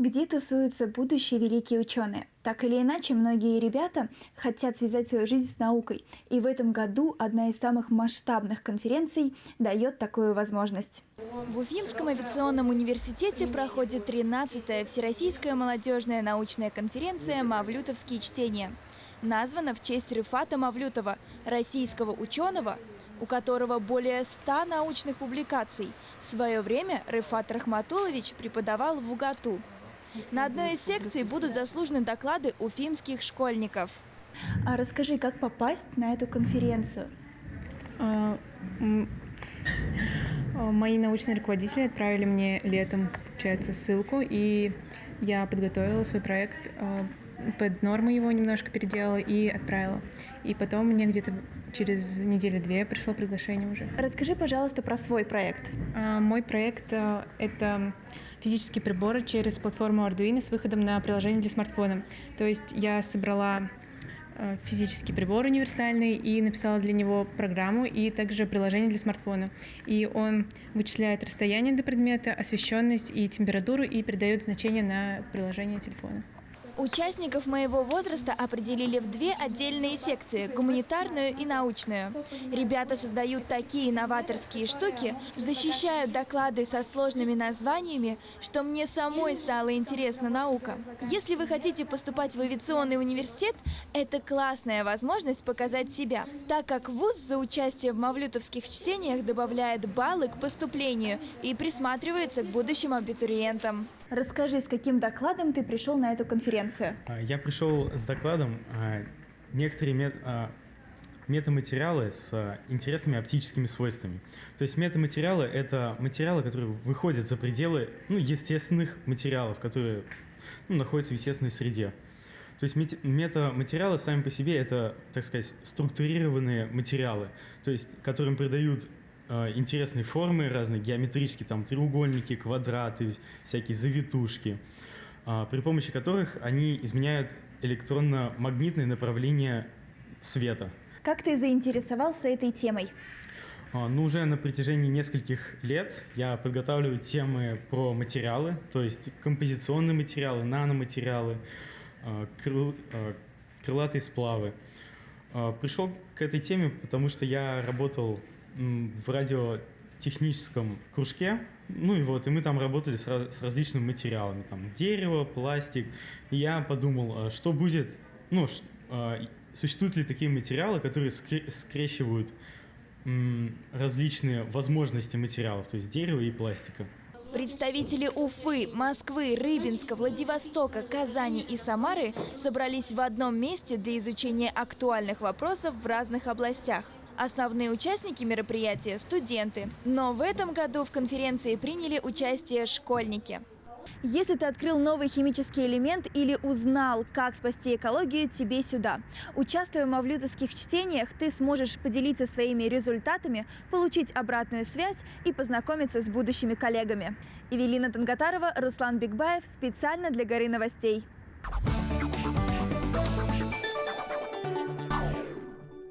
Где тусуются будущие великие ученые? Так или иначе, многие ребята хотят связать свою жизнь с наукой. И в этом году одна из самых масштабных конференций дает такую возможность. В Уфимском авиационном университете проходит 13-я Всероссийская молодежная научная конференция «Мавлютовские чтения». Названа в честь Рифата Мавлютова, российского ученого, у которого более 100 научных публикаций. В свое время Рифат Рахматуллович преподавал в УГАТУ. На одной из секций будут заслужены доклады уфимских школьников. А расскажи, как попасть на эту конференцию? Мои научные руководители отправили мне летом, получается, ссылку, и я подготовила свой проект, под нормы его немножко переделала и отправила. И потом мне где-то через неделю-две пришло приглашение уже. Расскажи, пожалуйста, про свой проект. Мой проект — это физические приборы через платформу Arduino с выходом на приложение для смартфона. То есть я собрала физический прибор универсальный и написала для него программу и также приложение для смартфона. И он вычисляет расстояние до предмета, освещенность и температуру и передает значение на приложение телефона. Участников моего возраста определили в две отдельные секции – гуманитарную и научную. Ребята создают такие новаторские штуки, защищают доклады со сложными названиями, что мне самой стала интересна наука. Если вы хотите поступать в авиационный университет, это классная возможность показать себя, так как вуз за участие в мавлютовских чтениях добавляет баллы к поступлению и присматривается к будущим абитуриентам. Расскажи, с каким докладом ты пришел на эту конференцию? Я пришел с докладом некоторые метаматериалы с интересными оптическими свойствами. То есть метаматериалы – это материалы, которые выходят за пределы естественных материалов, которые находятся в естественной среде. То есть метаматериалы сами по себе – это, так сказать, структурированные материалы, то есть которым придают интересные формы, разные геометрические, там, треугольники, квадраты, всякие завитушки, при помощи которых они изменяют электронно-магнитное направление света. Как ты заинтересовался этой темой? Уже на протяжении нескольких лет я подготавливаю темы про материалы, то есть композиционные материалы, наноматериалы, крылатые сплавы. Пришел к этой теме, потому что я работал в радиотехническом кружке, и мы там работали с различными материалами, там дерево, пластик, и я подумал, что будет, существуют ли такие материалы, которые скрещивают различные возможности материалов, то есть дерева и пластика. Представители Уфы, Москвы, Рыбинска, Владивостока, Казани и Самары собрались в одном месте для изучения актуальных вопросов в разных областях. Основные участники мероприятия – студенты. Но в этом году в конференции приняли участие школьники. Если ты открыл новый химический элемент или узнал, как спасти экологию, тебе сюда. Участвуя в мавлютовских чтениях, ты сможешь поделиться своими результатами, получить обратную связь и познакомиться с будущими коллегами. Эвелина Тангатарова, Руслан Бикбаев. Специально для Горы новостей.